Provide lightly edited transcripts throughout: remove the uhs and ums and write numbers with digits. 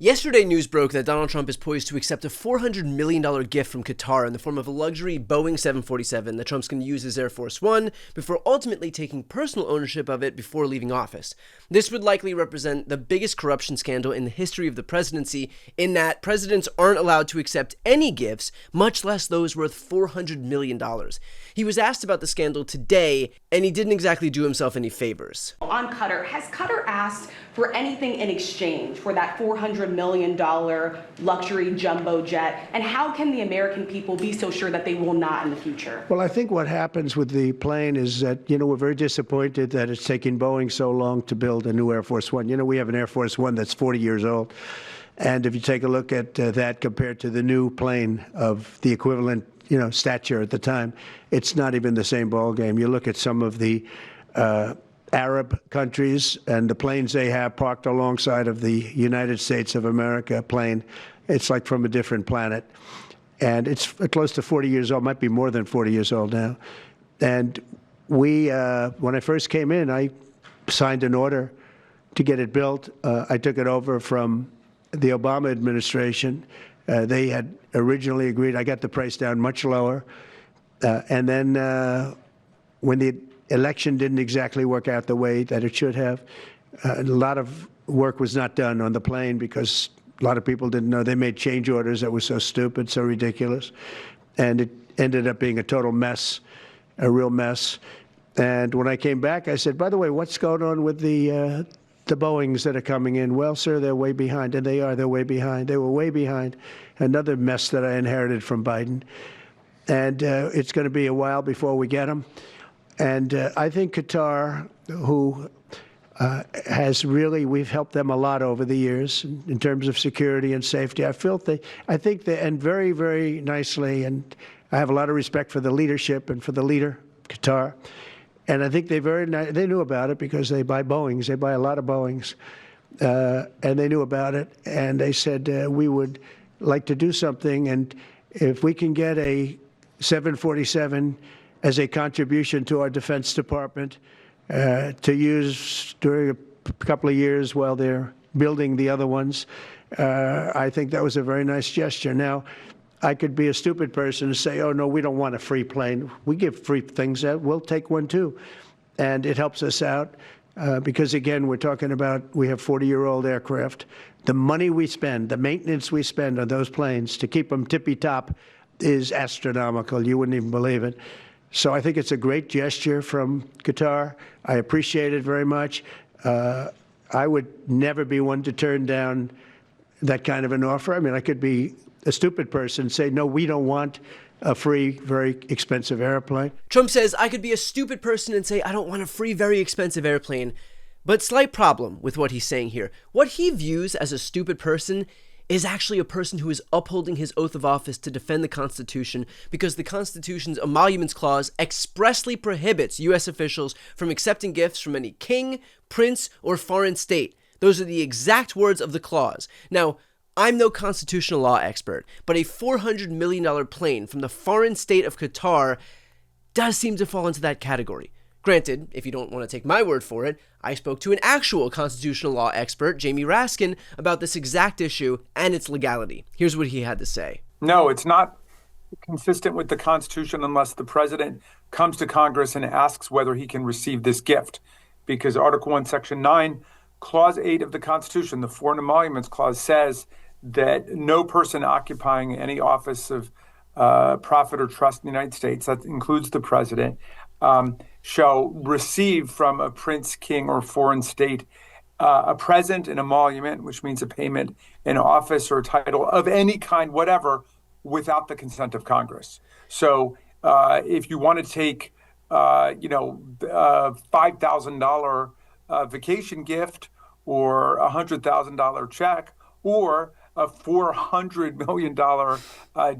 Yesterday, news broke that Donald Trump is poised to accept a $400 million gift from Qatar in the form of a luxury Boeing 747 that Trump's going to use as Air Force One before ultimately taking personal ownership of it before leaving office. This would likely represent the biggest corruption scandal in the history of the presidency, in that presidents aren't allowed to accept any gifts, much less those worth $400 million. He was asked about the scandal today, and he didn't exactly do himself any favors. On Qatar, has Qatar asked for anything in exchange for that $400 million luxury jumbo jet? And how can the American people be so sure that they will not in the future? Well, I think what happens with the plane is that, we're very disappointed that it's taken Boeing so long to build a new Air Force One. We have an Air Force One that's 40 years old. And if you take a look at that compared to the new plane of the equivalent, stature at the time, it's not even the same ballgame. You look at some of the Arab countries and the planes they have parked alongside of the United States of America plane. It's like from a different planet. And it's close to 40 years old, might be more than 40 years old now. And we, when I first came in, I signed an order to get it built. I took it over from the Obama administration. They had originally agreed. I got the price down much lower. And then when the election didn't exactly work out the way that it should have, a lot of work was not done on the plane because a lot of people didn't know. They made change orders that were so stupid, so ridiculous. And it ended up being a total mess, a real mess. And when I came back, I said, by the way, what's going on with the Boeings that are coming in? Well, sir, they're way behind. And they are. They're way behind. They were way behind. Another mess that I inherited from Biden. And it's going to be a while before we get them. And I think Qatar, who has really, we've helped them a lot over the years in terms of security and safety. I think they, and very, very nicely, and I have a lot of respect for the leadership and for the leader, Qatar. And I think they knew about it because they buy Boeings. They buy a lot of Boeings. And they knew about it. And they said, we would like to do something. And if we can get a 747 as a contribution to our Defense Department to use during a couple of years while they're building the other ones. I think that was a very nice gesture. Now, I could be a stupid person and say, oh, no, we don't want a free plane. We give free things out. We'll take one, too. And it helps us out because, again, we're talking about we have 40-year-old aircraft. The money we spend, the maintenance we spend on those planes to keep them tippy-top is astronomical. You wouldn't even believe it. So I think it's a great gesture from Qatar. I appreciate it very much. I would never be one to turn down that kind of an offer. I mean, I could be a stupid person and say, no, we don't want a free, very expensive airplane. Trump says, I could be a stupid person and say, I don't want a free, very expensive airplane. But slight problem with what he's saying here. What he views as a stupid person is actually a person who is upholding his oath of office to defend the Constitution, because the Constitution's Emoluments Clause expressly prohibits U.S. officials from accepting gifts from any king, prince, or foreign state. Those are the exact words of the clause. Now, I'm no constitutional law expert, but a $400 million plane from the foreign state of Qatar does seem to fall into that category. Granted, if you don't want to take my word for it, I spoke to an actual constitutional law expert, Jamie Raskin, about this exact issue and its legality. Here's what he had to say. No, it's not consistent with the Constitution unless the president comes to Congress and asks whether he can receive this gift. Because Article 1, Section 9, Clause 8 of the Constitution, the Foreign Emoluments Clause, says that no person occupying any office of profit or trust in the United States, that includes the president, shall receive from a prince, king, or foreign state a present, an emolument, which means a payment, an office or a title of any kind, whatever, without the consent of Congress. So if you want to take, $5,000 vacation gift or a $100,000 check or a $400 million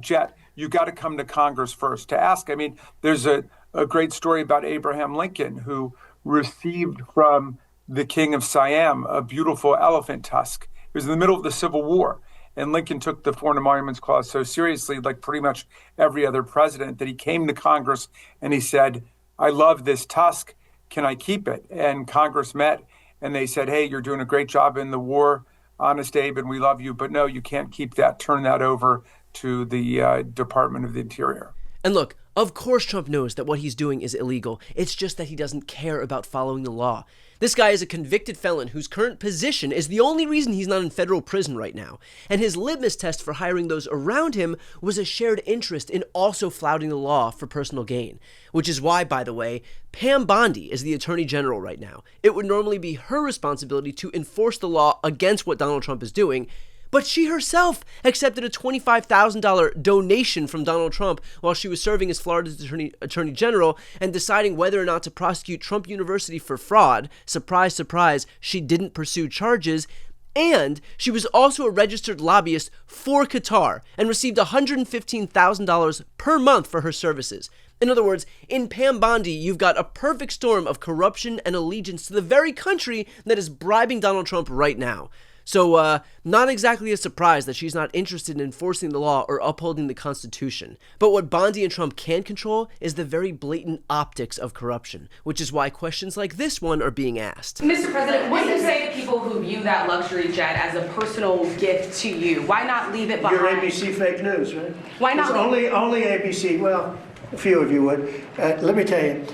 jet, you got to come to Congress first to ask. I mean, there's a great story about Abraham Lincoln, who received from the king of Siam a beautiful elephant tusk. It was in the middle of the Civil War. And Lincoln took the Foreign Emoluments Clause so seriously, like pretty much every other president, that he came to Congress and he said, I love this tusk. Can I keep it? And Congress met and they said, hey, you're doing a great job in the war Honest Abe, and we love you, but no, you can't keep that. Turn that over to the Department of the Interior. And look, of course Trump knows that what he's doing is illegal. It's just that he doesn't care about following the law. This guy is a convicted felon whose current position is the only reason he's not in federal prison right now. And his litmus test for hiring those around him was a shared interest in also flouting the law for personal gain. Which is why, by the way, Pam Bondi is the Attorney General right now. It would normally be her responsibility to enforce the law against what Donald Trump is doing, but she herself accepted a $25,000 donation from Donald Trump while she was serving as Florida's Attorney General and deciding whether or not to prosecute Trump University for fraud. Surprise, surprise, she didn't pursue charges. And she was also a registered lobbyist for Qatar and received $115,000 per month for her services. In other words, in Pam Bondi, you've got a perfect storm of corruption and allegiance to the very country that is bribing Donald Trump right now. So, not exactly a surprise that she's not interested in enforcing the law or upholding the Constitution. But what Bondi and Trump can control is the very blatant optics of corruption, which is why questions like this one are being asked. Mr. President, what do you say to people who view that luxury jet as a personal gift to you? Why not leave it behind? You're ABC fake news, right? Why not? It's only ABC. Well, a few of you would. Let me tell you,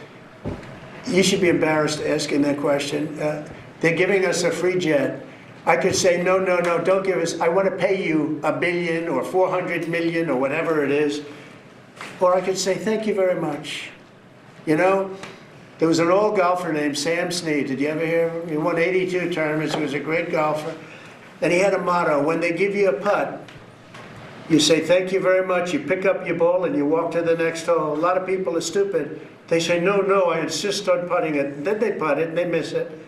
you should be embarrassed asking that question. They're giving us a free jet. I could say, no, don't give us, I want to pay you $1 billion or 400 million or whatever it is. Or I could say, thank you very much. You know, there was an old golfer named Sam Snead. Did you ever hear of him? He won 82 tournaments. He was a great golfer. And he had a motto: when they give you a putt, you say, thank you very much. You pick up your ball and you walk to the next hole. A lot of people are stupid. They say, no, I insist on putting it. And then they putt it and they miss it.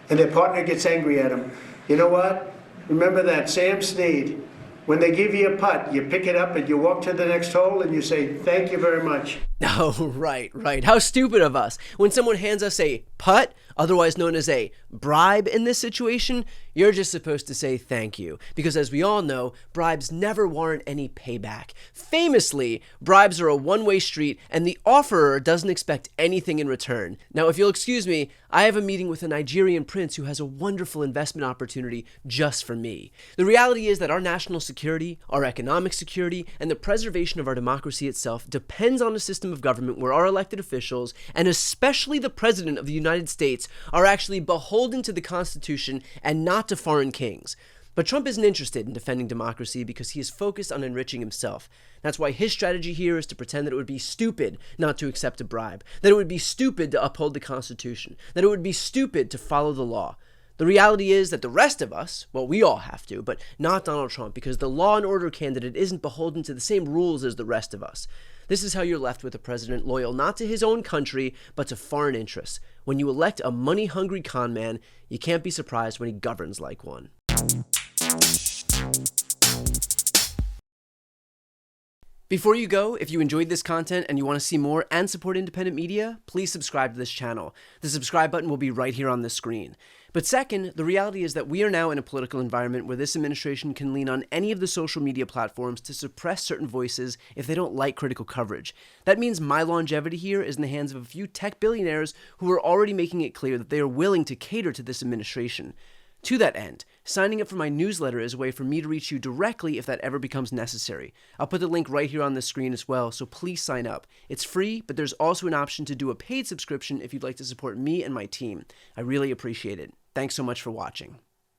And their partner gets angry at them. You know what? Remember that, Sam Snead. When they give you a putt, you pick it up and you walk to the next hole and you say, thank you very much. Oh, right. How stupid of us. When someone hands us a putt, otherwise known as a bribe in this situation, you're just supposed to say thank you. Because as we all know, bribes never warrant any payback. Famously, bribes are a one-way street and the offerer doesn't expect anything in return. Now, if you'll excuse me, I have a meeting with a Nigerian prince who has a wonderful investment opportunity just for me. The reality is that our national security, our economic security, and the preservation of our democracy itself depends on a system of government where our elected officials, and especially the President of the United States, are actually beholden to the Constitution and not to foreign kings. But Trump isn't interested in defending democracy because he is focused on enriching himself. That's why his strategy here is to pretend that it would be stupid not to accept a bribe, that it would be stupid to uphold the Constitution, that it would be stupid to follow the law. The reality is that the rest of us, well, we all have to, but not Donald Trump, because the law and order candidate isn't beholden to the same rules as the rest of us. This is how you're left with a president loyal not to his own country, but to foreign interests. When you elect a money-hungry con man, you can't be surprised when he governs like one. Before you go, if you enjoyed this content and you want to see more and support independent media, please subscribe to this channel. The subscribe button will be right here on the screen. But second, the reality is that we are now in a political environment where this administration can lean on any of the social media platforms to suppress certain voices if they don't like critical coverage. That means my longevity here is in the hands of a few tech billionaires who are already making it clear that they are willing to cater to this administration. To that end, signing up for my newsletter is a way for me to reach you directly if that ever becomes necessary. I'll put the link right here on the screen as well, so please sign up. It's free, but there's also an option to do a paid subscription if you'd like to support me and my team. I really appreciate it. Thanks so much for watching.